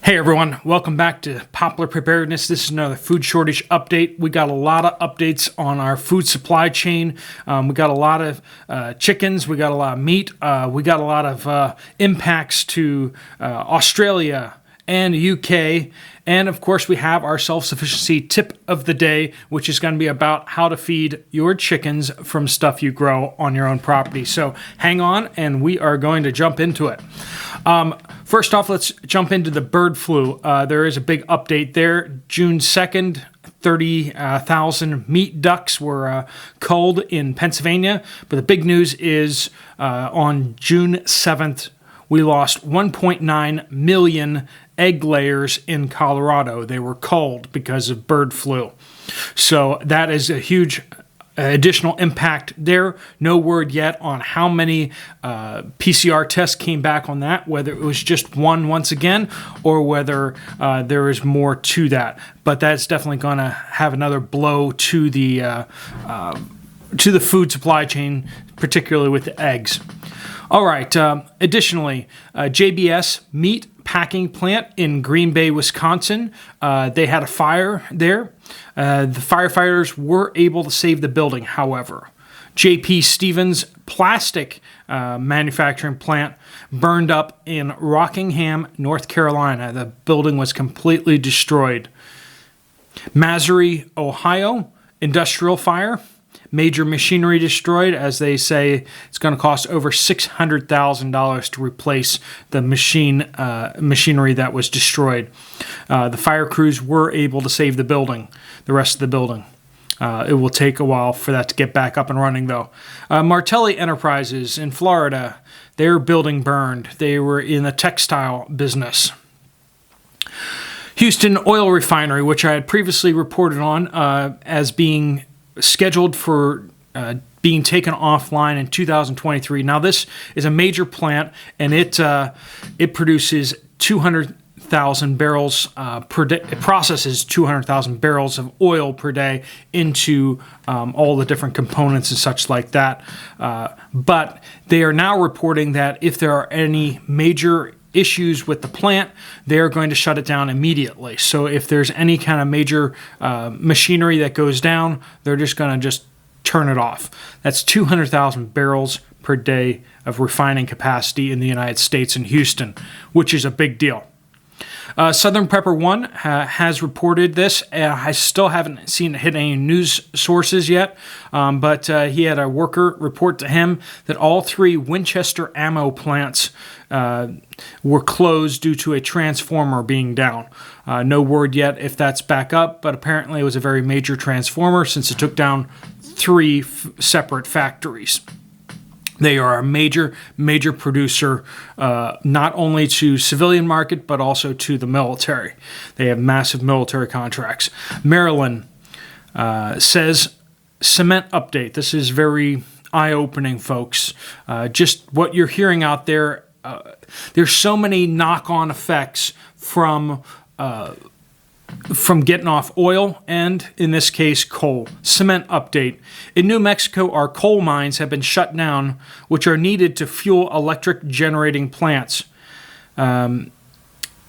Hey everyone, welcome back to Poplar Preparedness. This is another food shortage update. We got a lot of updates on our food supply chain. We got a lot of chickens, we got a lot of meat, we got a lot of impacts to Australia and UK. And of course, we have our self-sufficiency tip of the day, which is going to be about how to feed your chickens from stuff you grow on your own property. So hang on, and we are going to jump into it. First off, let's jump into the bird flu. There is a big update there. June 2nd, 30,000 meat ducks were culled in Pennsylvania. But the big news is on June 7th, we lost 1.9 million egg layers in Colorado. They were culled because of bird flu. So that is a huge additional impact there. No word yet on how many PCR tests came back on that, whether it was just one once again or whether there is more to that. But that's definitely going to have another blow to the food supply chain, particularly with the eggs. All right. Additionally, JBS Meat packing plant in Green Bay, Wisconsin. They had a fire there. The firefighters were able to save the building, however. J.P. Stevens plastic manufacturing plant burned up in Rockingham, North Carolina. The building was completely destroyed. Massery, Ohio, industrial fire. Major machinery destroyed, as they say it's going to cost over $600,000 to replace the machinery that was destroyed. The fire crews were able to save the building, the rest of the building. It will take a while for that to get back up and running, though. Martelli Enterprises in Florida, their building burned. They were in the textile business. Houston Oil Refinery, which I had previously reported on as being scheduled for being taken offline in 2023. Now, this is a major plant, and it produces 200,000 barrels per day. It processes 200,000 barrels of oil per day into all the different components and such like that. But they are now reporting that if there are any major issues with the plant, they're going to shut it down immediately. So if there's any kind of major machinery that goes down, they're just going to turn it off. That's 200,000 barrels per day of refining capacity in the United States and Houston, which is a big deal. Southern Pepper One has reported this. I still haven't seen it hit any news sources yet, but he had a worker report to him that all three Winchester ammo plants were closed due to a transformer being down. No word yet if that's back up, but apparently it was a very major transformer since it took down three separate factories. They are a major producer, not only to civilian market, but also to the military. They have massive military contracts. Maryland says cement update. This is very eye-opening, folks. Just what you're hearing out there, there's so many knock-on effects from getting off oil and, in this case, coal. Cement update. In New Mexico, our coal mines have been shut down, which are needed to fuel electric generating plants. Now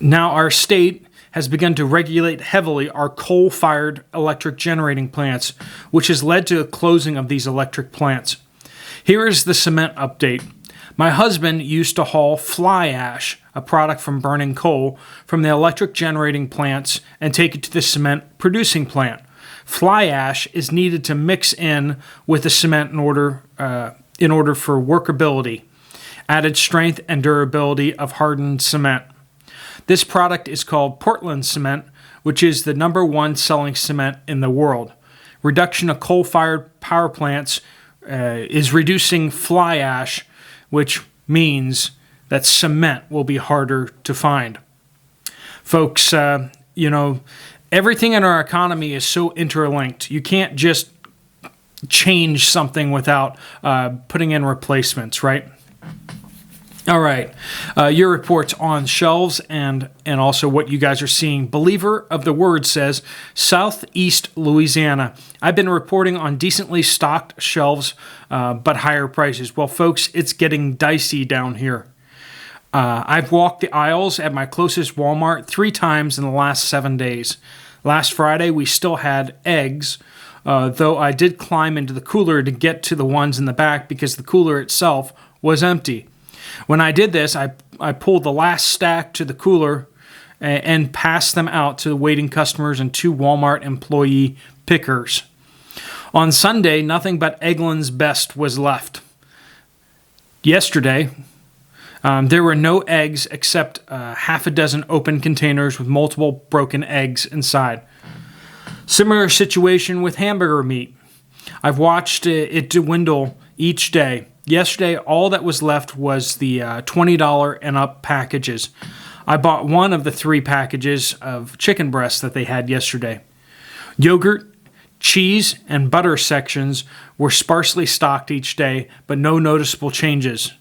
our state has begun to regulate heavily our coal-fired electric generating plants, which has led to the closing of these electric plants. Here is the cement update. My husband used to haul fly ash, a product from burning coal, from the electric generating plants and take it to the cement producing plant. Fly ash is needed to mix in with the cement in order for workability, added strength and durability of hardened cement. This product is called Portland cement, which is the #1 selling cement in the world. Reduction of coal-fired power plants is reducing fly ash, which means that cement will be harder to find. Folks, everything in our economy is so interlinked. You can't just change something without putting in replacements, right? All right. Your reports on shelves and also what you guys are seeing. Believer of the Word says, Southeast Louisiana. I've been reporting on decently stocked shelves, but higher prices. Well, folks, it's getting dicey down here. I've walked the aisles at my closest Walmart 3 times in the last 7 days. Last Friday, we still had eggs, though I did climb into the cooler to get to the ones in the back because the cooler itself was empty. When I did this, I pulled the last stack to the cooler and passed them out to the waiting customers and 2 Walmart employee pickers. On Sunday, nothing but Eggland's Best was left. Yesterday, there were no eggs except half a dozen open containers with multiple broken eggs inside. Similar situation with Hamburger Meat. I've watched it dwindle each day. Yesterday, all that was left was the $20 and up packages. I bought one of the 3 packages of chicken breasts that they had yesterday. Yogurt, cheese, and butter sections were sparsely stocked each day, but no noticeable changes.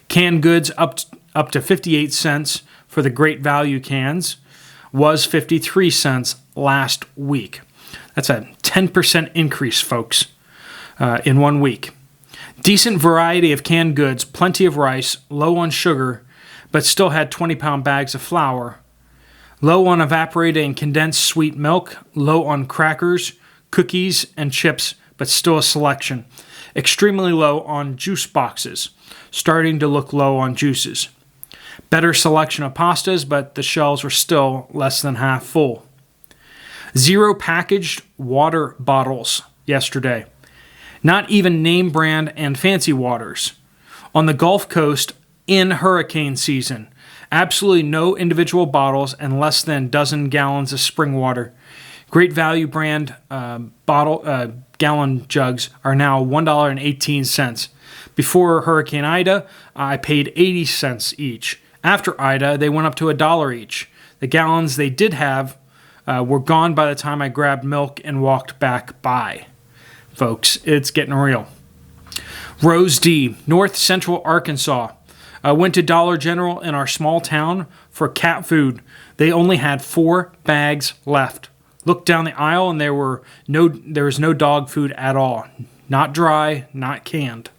Canned goods up to 58 cents for the Great Value cans was 53 cents last week. That's a 10% increase, folks, in 1 week. Decent variety of canned goods, plenty of rice, low on sugar, but still had 20-pound bags of flour. Low on evaporated and condensed sweet milk, low on crackers, cookies, and chips, but still a selection. Extremely low on juice boxes, starting to look low on juices. Better selection of pastas, but the shelves were still less than half full. 0 packaged water bottles yesterday. Not even name brand and fancy waters. On the Gulf Coast in hurricane season, absolutely no individual bottles and less than dozen gallons of spring water. Great Value brand gallon jugs are now $1.18. Before Hurricane Ida, I paid 80 cents each. After Ida, they went up to $1 each. The gallons they did have were gone by the time I grabbed milk and walked back by. Folks, it's getting real. Rose D, North Central Arkansas. I went to Dollar General in our small town for cat food. They only had 4 bags left. Looked down the aisle and there was no dog food at all. Not dry, not canned.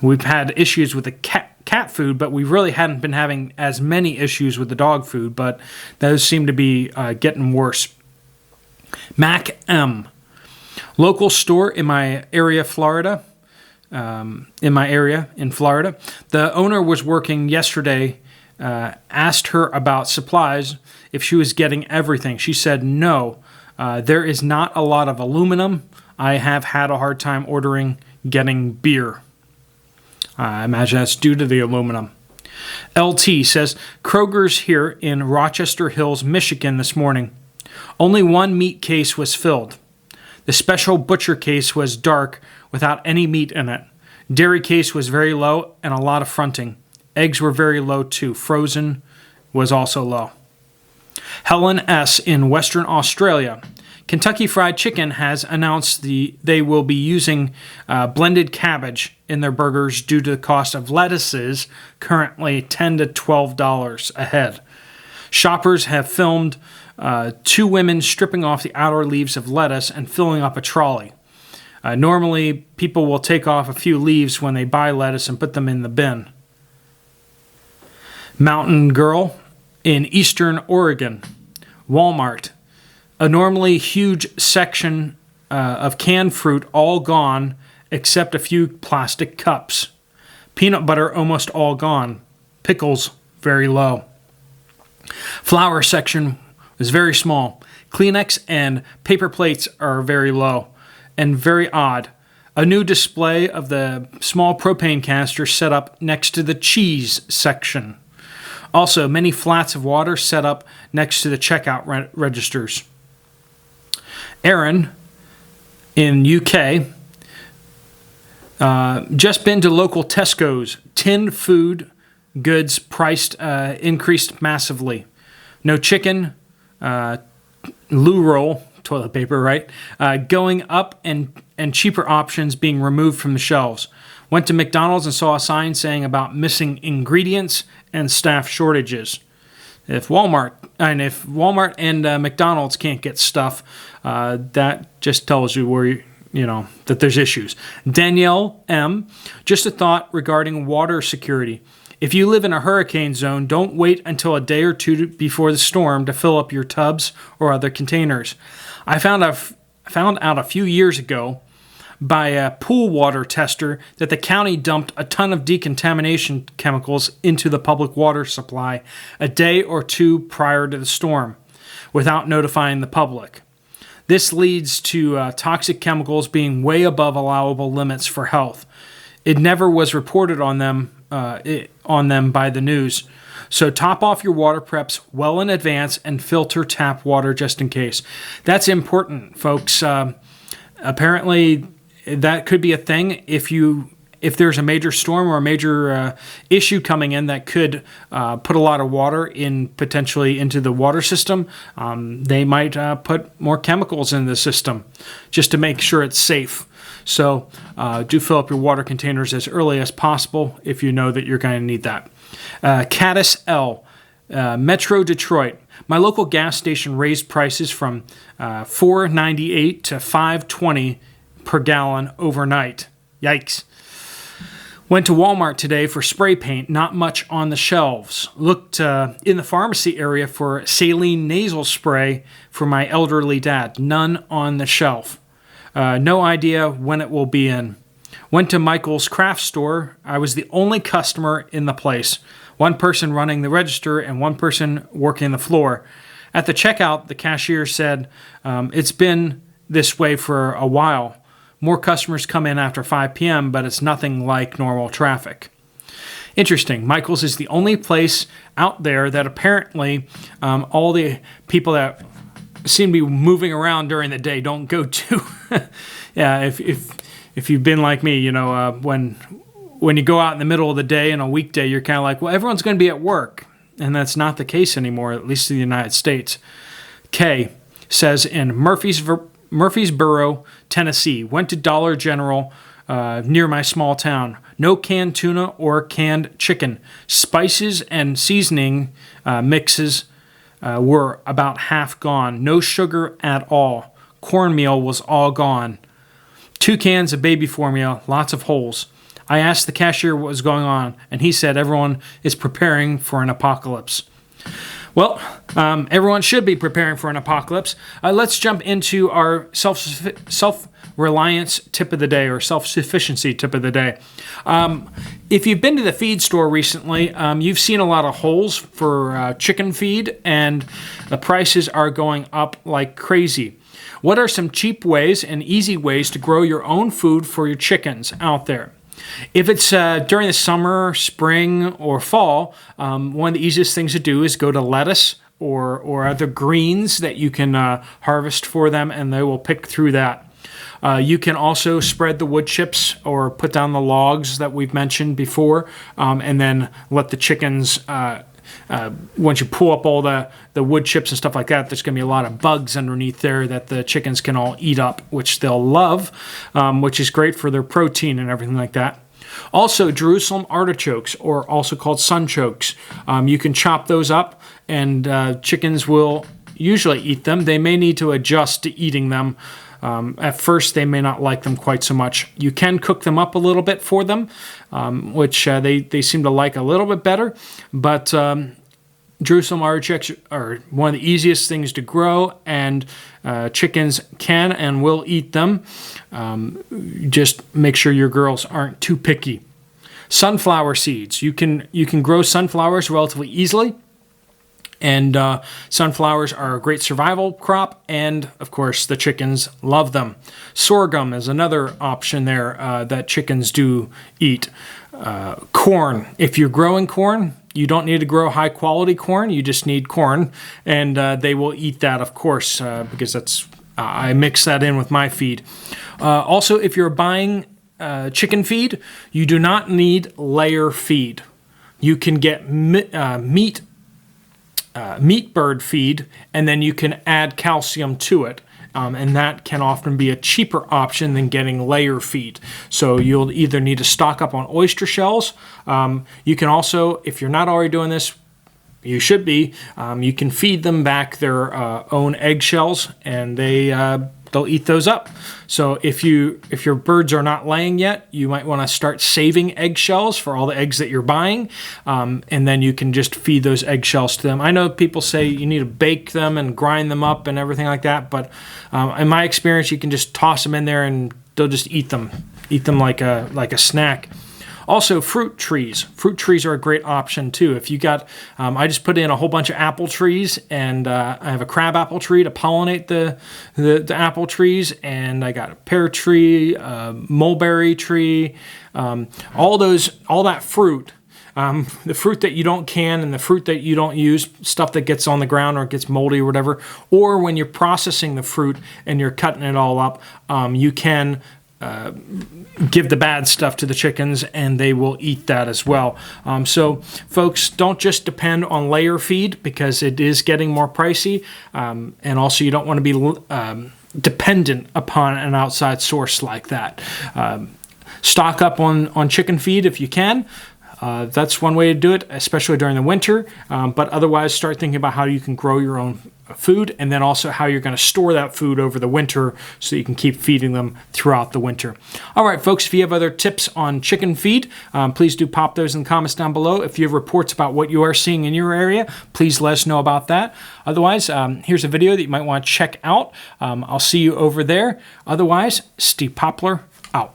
We've had issues with the cat food, but we really hadn't been having as many issues with the dog food, but those seem to be getting worse. Mac M. Local store in my area, Florida. In Florida. The owner was working yesterday, asked her about supplies, if she was getting everything. She said no. There is not a lot of aluminum. I have had a hard time getting beer. I imagine that's due to the aluminum. LT says, Kroger's here in Rochester Hills, Michigan this morning. Only 1 meat case was filled. The special butcher case was dark without any meat in it. Dairy case was very low and a lot of fronting. Eggs were very low too. Frozen was also low. Helen S. in Western Australia. Kentucky Fried Chicken has announced they will be using blended cabbage in their burgers due to the cost of lettuces, currently $10 to $12 a head. Shoppers have filmed 2 women stripping off the outer leaves of lettuce and filling up a trolley. Normally, people will take off a few leaves when they buy lettuce and put them in the bin. Mountain Girl in Eastern Oregon. Walmart. A normally huge section of canned fruit all gone except a few plastic cups. Peanut butter almost all gone. Pickles very low. Flour section is very small. Kleenex and paper plates are very low and very odd. A new display of the small propane canister set up next to the cheese section. Also, many flats of water set up next to the checkout registers. Aaron in UK, just been to local Tesco's. Tinned food goods priced increased massively. No chicken, loo roll, toilet paper, right? Going up and cheaper options being removed from the shelves. Went to McDonald's and saw a sign saying about missing ingredients and staff shortages. If Walmart and McDonald's can't get stuff, that just tells you that there's issues. Danielle M., just a thought regarding water security. If you live in a hurricane zone, don't wait until a day or two before the storm to fill up your tubs or other containers. I found out a few years ago by a pool water tester that the county dumped a ton of decontamination chemicals into the public water supply a day or two prior to the storm without notifying the public. This leads to toxic chemicals being way above allowable limits for health. It never was reported on them by the news. So top off your water preps well in advance and filter tap water just in case. That's important, folks. Apparently, that could be a thing if there's a major storm or a major issue coming in that could put a lot of water potentially into the water system. They might put more chemicals in the system just to make sure it's safe. So do fill up your water containers as early as possible if you know that you're going to need that. Caddis L, Metro Detroit. My local gas station raised prices from $4.98 to $5.20 per gallon overnight. Yikes. Went to Walmart today for spray paint, not much on the shelves. Looked in the pharmacy area for saline nasal spray for my elderly dad. None on the shelf. No idea when it will be in. Went to Michael's craft store. I was the only customer in the place. One person running the register and one person working the floor. At the checkout, the cashier said, it's been this way for a while. More customers come in after 5 p.m., but it's nothing like normal traffic. Interesting. Michael's is the only place out there that apparently all the people that seem to be moving around during the day don't go to. Yeah, if you've been like me, when you go out in the middle of the day on a weekday, you're kind of like, well, everyone's going to be at work. And that's not the case anymore, at least in the United States. Kay says in Murfreesboro, Tennessee, went to Dollar General near my small town. No canned tuna or canned chicken. Spices and seasoning mixes were about half gone. No sugar at all. Cornmeal was all gone. 2 cans of baby formula, lots of holes. I asked the cashier what was going on, and he said everyone is preparing for an apocalypse. Well, everyone should be preparing for an apocalypse. Let's jump into our self-reliance tip of the day, or self-sufficiency tip of the day. If you've been to the feed store recently, you've seen a lot of holes for chicken feed, and the prices are going up like crazy. What are some cheap ways and easy ways to grow your own food for your chickens out there? If it's during the summer, spring, or fall, one of the easiest things to do is go to lettuce or other greens that you can harvest for them, and they will pick through that. You can also spread the wood chips or put down the logs that we've mentioned before, and then let the chickens, once you pull up all the wood chips and stuff like that, there's going to be a lot of bugs underneath there that the chickens can all eat up, which they'll love, which is great for their protein and everything like that. Also, Jerusalem artichokes, or also called sunchokes. You can chop those up, and chickens will usually eat them. They may need to adjust to eating them. At first, they may not like them quite so much. You can cook them up a little bit for them, which they seem to like a little bit better. But Jerusalem artichokes are one of the easiest things to grow, and chickens can and will eat them. Just make sure your girls aren't too picky. Sunflower seeds. You can grow sunflowers relatively easily. And sunflowers are a great survival crop, and of course the chickens love them. Sorghum is another option there that chickens do eat. Corn. If you're growing corn, you don't need to grow high quality corn. You just need corn, and they will eat that, of course, because I mix that in with my feed. Also, if you're buying chicken feed, you do not need layer feed. You can get meat bird feed, and then you can add calcium to it. And that can often be a cheaper option than getting layer feed. So you'll either need to stock up on oyster shells. You can also, if you're not already doing this, you should be, you can feed them back their own eggshells, and they they'll eat those up. So if your birds are not laying yet, you might want to start saving eggshells for all the eggs that you're buying, and then you can just feed those eggshells to them. I know people say you need to bake them and grind them up and everything like that, but in my experience, you can just toss them in there and they'll just eat them like a snack. Also, fruit trees. Fruit trees are a great option too. If you got, I just put in a whole bunch of apple trees, and I have a crab apple tree to pollinate the apple trees, and I got a pear tree, a mulberry tree, all that fruit. The fruit that you don't can and the fruit that you don't use, stuff that gets on the ground or gets moldy or whatever, or when you're processing the fruit and you're cutting it all up, you can give the bad stuff to the chickens and they will eat that as well. So folks, don't just depend on layer feed because it is getting more pricey. And also you don't want to be dependent upon an outside source like that. Stock up on chicken feed if you can. That's one way to do it, especially during the winter. But otherwise, start thinking about how you can grow your own food, and then also how you're going to store that food over the winter so you can keep feeding them throughout the winter. All right, folks, if you have other tips on chicken feed, please do pop those in the comments down below. If you have reports about what you are seeing in your area, please let us know about that. Otherwise, here's a video that you might want to check out. I'll see you over there. Otherwise, Steve Poplar out.